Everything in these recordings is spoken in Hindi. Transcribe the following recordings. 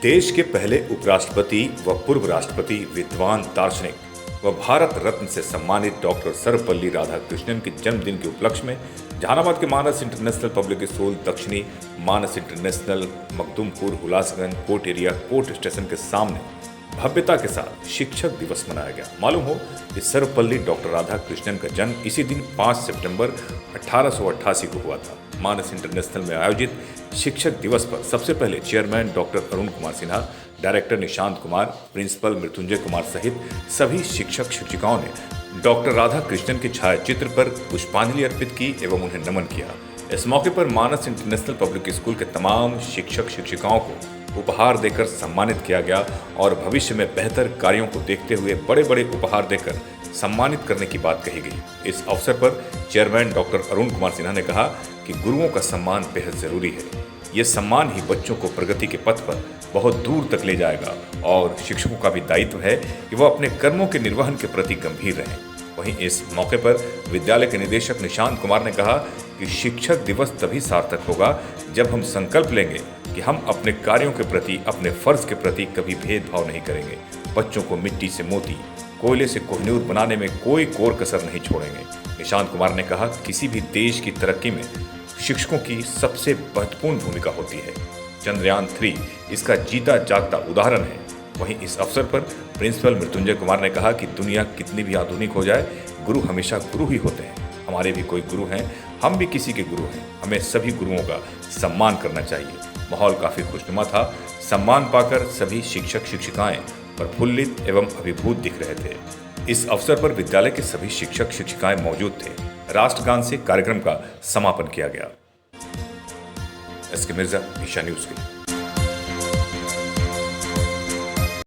देश के पहले उपराष्ट्रपति व पूर्व राष्ट्रपति, विद्वान दार्शनिक व भारत रत्न से सम्मानित डॉक्टर सर्वपल्ली राधाकृष्णन के जन्मदिन के उपलक्ष्य में जहानाबाद के मानस इंटरनेशनल पब्लिक स्कूल, दक्षिणी Manas international, Makhdumpur, Hulasganj, court area, court station के सामने भव्यता के साथ शिक्षक दिवस मनाया गया। मालूम हो कि सर्वपल्ली डॉक्टर राधाकृष्णन का जन्म इसी दिन 5 सितंबर 1888 को हुआ था। मानस इंटरनेशनल में आयोजित शिक्षक दिवस पर सबसे पहले chairman doctor Arun Kumar Sinha, director Nishant Kumar, principal Mrityunjay Kumar सहित सभी शिक्षक शिक्षिकाओं ने डॉक्टर राधाकृष्णन के छायाचित्र पर पुष्पांजलि अर्पित की एवं उन्हें नमन किया। इस मौके पर मानस इंटरनेशनल पब्लिक स्कूल के तमाम शिक्षक शिक्षिकाओं को उपहार देकर सम्मानित किया गया और भविष्य में बेहतर कार्यों को देखते हुए बड़े बड़े उपहार देकर सम्मानित करने की बात कही गई। इस अवसर पर चेयरमैन डॉक्टर अरुण कुमार सिन्हा ने कहा कि गुरुओं का सम्मान बेहद जरूरी है। ये सम्मान ही बच्चों को प्रगति के पथ पर बहुत दूर तक ले जाएगा और शिक्षकों का भी दायित्व है कि वह अपने कर्मों के निर्वहन के प्रति गंभीर रहें। वहीं इस मौके पर विद्यालय के निदेशक निशांत कुमार ने कहा कि शिक्षक दिवस तभी सार्थक होगा जब हम संकल्प लेंगे कि हम अपने कार्यों के प्रति, अपने फर्ज के प्रति कभी भेदभाव नहीं करेंगे। बच्चों को मिट्टी से मोती, कोयले से कोहिनूर बनाने में कोई कोर कसर नहीं छोड़ेंगे। निशांत कुमार ने कहा किसी भी देश की तरक्की में शिक्षकों की सबसे महत्वपूर्ण भूमिका होती है। चंद्रयान 3 इसका जीता जागता उदाहरण है। वहीं इस अवसर पर प्रिंसिपल मृत्युंजय कुमार ने कहा कि दुनिया कितनी भी आधुनिक हो जाए, गुरु हमेशा गुरु ही होते हैं। हमारे भी कोई गुरु हैं, हम भी किसी के गुरु हैं। हमें सभी गुरुओं का सम्मान करना चाहिए। माहौल काफी खुशनुमा था। सम्मान पाकर सभी शिक्षक शिक्षिकाएं प्रफुल्लित एवं अभिभूत दिख रहे थे। इस अवसर पर विद्यालय के सभी शिक्षक शिक्षिकाएं मौजूद थे। राष्ट्रगान से कार्यक्रम का समापन किया गया। एसके मिर्जा, ईशा न्यूज के।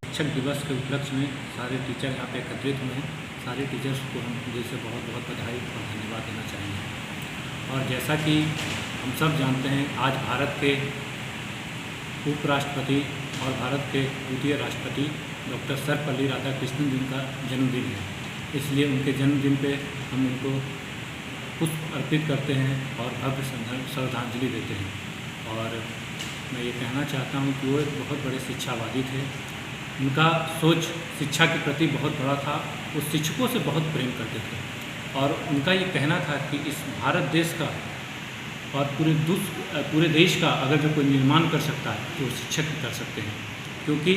शिक्षक दिवस के उपलक्ष्य में सारे टीचर यहाँ पे एकत्रित हुए हैं। सारे टीचर्स को हम दिल से बहुत बहुत बधाई और धन्यवाद देना चाहेंगे। और जैसा कि हम सब जानते हैं, आज भारत के उपराष्ट्रपति और भारत के द्वितीय राष्ट्रपति डॉक्टर सर्वपल्ली राधाकृष्णन जी का जन्मदिन है। इसलिए उनके जन्मदिन पे हम उनको पुष्प अर्पित करते हैं और भव्य श्रद्धांजलि देते हैं। और मैं ये कहना चाहता हूँ कि वो एक बहुत बड़े शिक्षावादी थे। उनका सोच शिक्षा के प्रति बहुत बड़ा था। वो शिक्षकों से बहुत प्रेम करते थे और उनका ये कहना था कि इस भारत देश का और पूरे देश का अगर जो कोई निर्माण कर सकता है तो वो शिक्षक कर सकते हैं। क्योंकि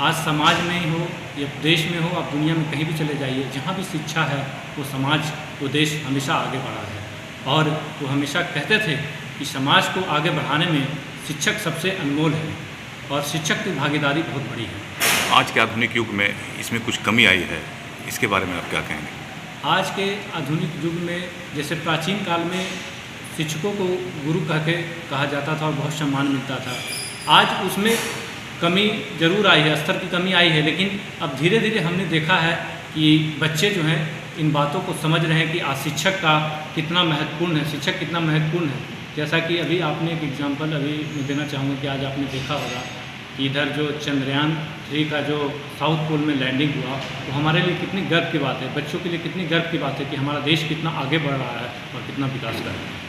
आज समाज में ही हो या देश में हो, आप दुनिया में कहीं भी चले जाइए, जहाँ भी शिक्षा है वो समाज, वो देश हमेशा आगे बढ़ा है। और वो हमेशा कहते थे कि समाज को आगे बढ़ाने में शिक्षक सबसे अनमोल है और शिक्षक की भागीदारी बहुत बड़ी है। आज के आधुनिक युग में इसमें कुछ कमी आई है, इसके बारे में आप क्या कहेंगे? आज के आधुनिक युग में जैसे प्राचीन काल में शिक्षकों को गुरु कहा जाता था और बहुत सम्मान मिलता था, आज उसमें कमी जरूर आई है, स्तर की कमी आई है। लेकिन अब धीरे धीरे हमने देखा है कि बच्चे जो हैं इन बातों को समझ रहे हैं कि आज शिक्षक का कितना महत्वपूर्ण है, शिक्षक कितना महत्वपूर्ण है। जैसा कि अभी आपने एक एग्जांपल अभी मैं देना चाहूँगा कि आज आपने देखा होगा कि इधर जो चंद्रयान 3 का जो साउथ पोल में लैंडिंग हुआ, तो हमारे लिए कितनी गर्व की बात है, बच्चों के लिए कितनी गर्व की बात है कि हमारा देश कितना आगे बढ़ रहा है और कितना विकास कर रहा है।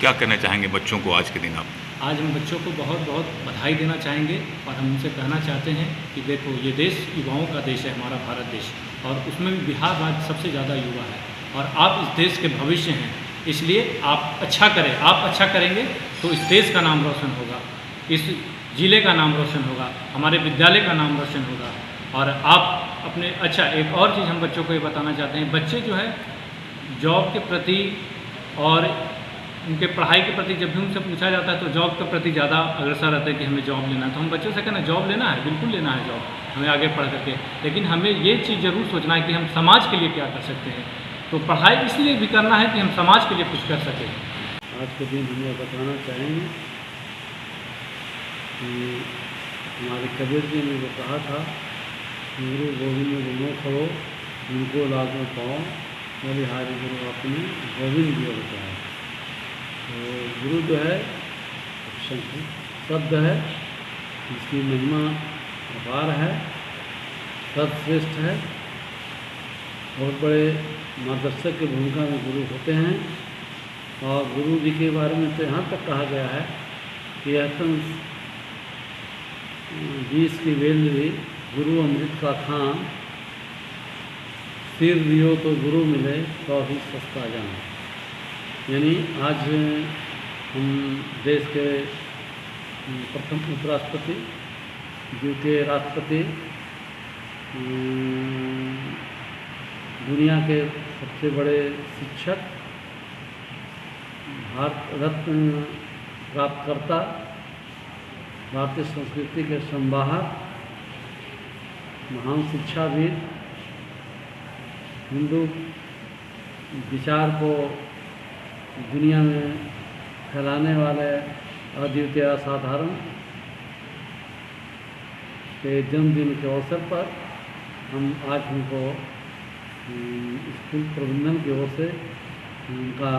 क्या कहना चाहेंगे बच्चों को आज के दिन आप? आज हम बच्चों को बहुत बहुत बधाई देना चाहेंगे और हम उनसे कहना चाहते हैं कि देखो, ये देश युवाओं का देश है, हमारा भारत देश, और उसमें भी बिहार राज्य सबसे ज़्यादा युवा है और आप इस देश के भविष्य हैं। इसलिए आप अच्छा करें, आप अच्छा करेंगे तो इस देश का नाम रोशन होगा, इस जिले का नाम रोशन होगा, हमारे विद्यालय का नाम रोशन होगा। और आप अपने एक और चीज़ हम बच्चों को ये बताना चाहते हैं, बच्चे जो है जॉब के प्रति और उनके पढ़ाई के प्रति जब भी उनसे पूछा जाता है तो जॉब के प्रति ज़्यादा अग्रसर रहते हैं कि हमें जॉब लेना है। तो हम बच्चों से कहना, जॉब लेना है, बिल्कुल लेना है जॉब, हमें आगे पढ़ करके, लेकिन हमें ये चीज़ ज़रूर सोचना है कि हम समाज के लिए क्या कर सकते हैं। तो पढ़ाई इसलिए भी करना है कि हम समाज के लिए कुछ कर सकें। आज के दिन हम लोग बताना चाहेंगे कि हमारे कबीर जी ने जो कहा था, गुरु गोविंद गुरु खड़ो उनको लागू पाओ, बलिहारी गुरु अपनी गोविंद जी बताया। तो गुरु जो है शब्द है, इसकी महिमा अपार है, सर्वश्रेष्ठ है। बहुत बड़े मार्गदर्शक की भूमिका में गुरु होते हैं। और गुरु जी के बारे में तो यहाँ तक कहा गया है कि यह बीस की वेलरी गुरु अमृत का खान, सिर दियो तो गुरु मिले तो ही सस्ता जान। यानी आज हम देश के प्रथम उपराष्ट्रपति, द्वितीय राष्ट्रपति, दुनिया के सबसे बड़े शिक्षक, भारत रत्न प्राप्तकर्ता, भारतीय संस्कृति के संवाहक, महान शिक्षाविद, हिंदू विचार को दुनिया में फैलाने वाले अद्वितीय असाधारण के जन्मदिन के अवसर पर हम आज उनको स्कूल प्रबंधन की ओर से उनका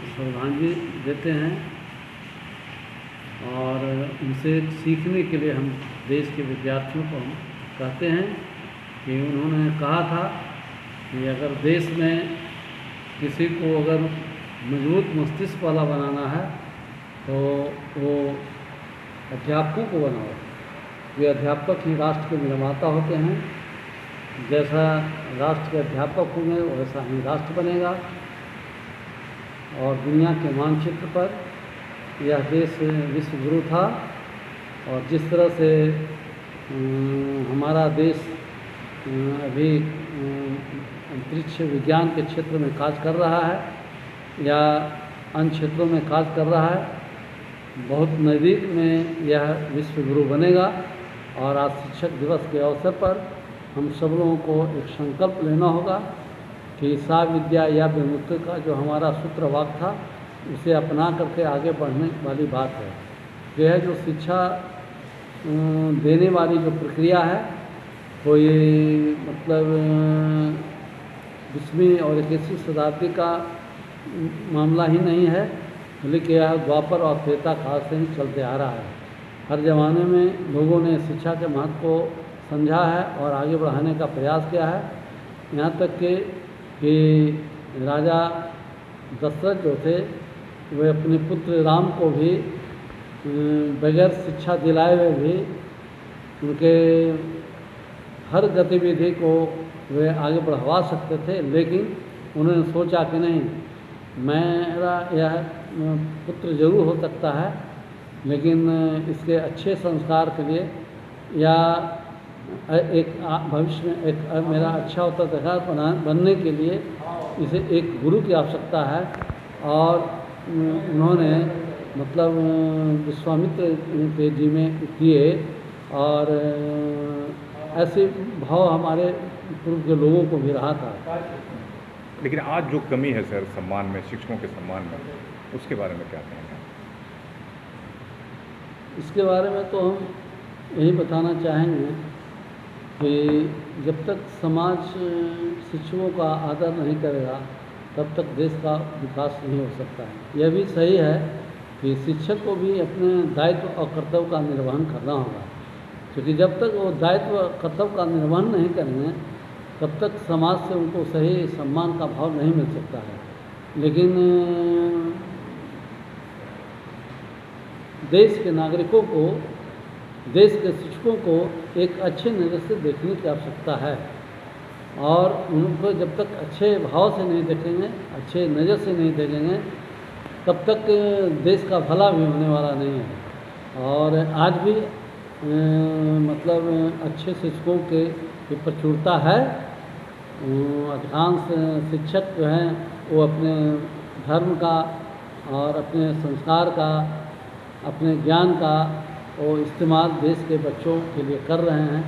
श्रद्धांजलि देते हैं और उनसे सीखने के लिए हम देश के विद्यार्थियों को हम कहते हैं कि उन्होंने कहा था कि अगर देश में किसी को अगर मजबूत मस्तिष्क वाला बनाना है तो वो अध्यापकों को बनाओ। वे अध्यापक ही राष्ट्र के निर्माता होते हैं। जैसा राष्ट्र के अध्यापक होंगे वैसा ही राष्ट्र बनेगा और दुनिया के मानचित्र पर यह देश विश्व गुरु था। और जिस तरह से हमारा देश अभी अंतरिक्ष विज्ञान के क्षेत्र में कार्य कर रहा है या अन्य क्षेत्रों में कार्य कर रहा है, बहुत नज़दीक में यह विश्व गुरु बनेगा। और आज शिक्षक दिवस के अवसर पर हम सब लोगों को एक संकल्प लेना होगा कि सा विद्या या विमुक्ति का जो हमारा सूत्र वाक्य था उसे अपना करके आगे बढ़ने वाली बात है। यह जो शिक्षा देने वाली जो प्रक्रिया है कोई मतलब 20वीं और 21वीं शताब्दी का मामला ही नहीं है, बल्कि यह द्वापर और त्रेता काल से ही चलते आ रहा है। हर ज़माने में लोगों ने शिक्षा के महत्व को समझा है और आगे बढ़ाने का प्रयास किया है। यहाँ तक कि राजा दशरथ जो थे वे अपने पुत्र राम को भी बगैर शिक्षा दिलाए हुए भी उनके हर गतिविधि को वे आगे बढ़वा सकते थे, लेकिन उन्होंने सोचा कि नहीं, मेरा यह पुत्र जरूर हो सकता है लेकिन इसके अच्छे संस्कार के लिए या एक भविष्य में एक मेरा अच्छा उत्तराधिकार बनने के लिए इसे एक गुरु की आवश्यकता है। और उन्होंने मतलब विश्वामित्र के जी में किए और ऐसे भाव हमारे पूर्व के लोगों को भी रहा था। लेकिन आज जो कमी है सर सम्मान में, शिक्षकों के सम्मान में, उसके बारे में क्या कहेंगे? इसके बारे में तो हम यही बताना चाहेंगे कि जब तक समाज शिक्षकों का आदर नहीं करेगा तब तक देश का विकास नहीं हो सकता है। यह भी सही है कि शिक्षक को भी अपने दायित्व और कर्तव्य का निर्वहन करना होगा, क्योंकि जब तक वो दायित्व कर्तव्य का निर्वहन नहीं करेंगे तब तक समाज से उनको सही सम्मान का भाव नहीं मिल सकता है। लेकिन देश के नागरिकों को, देश के शिक्षकों को एक अच्छे नज़र से देखने की आवश्यकता है और उनको जब तक अच्छे भाव से नहीं देखेंगे, अच्छे नज़र से नहीं देखेंगे, तब तक देश का भला भी होने वाला नहीं है। और आज भी मतलब अच्छे शिक्षकों की प्रचुरता है। अधिकांश शिक्षक जो हैं वो अपने धर्म का और अपने संस्कार का, अपने ज्ञान का वो इस्तेमाल देश के बच्चों के लिए कर रहे हैं।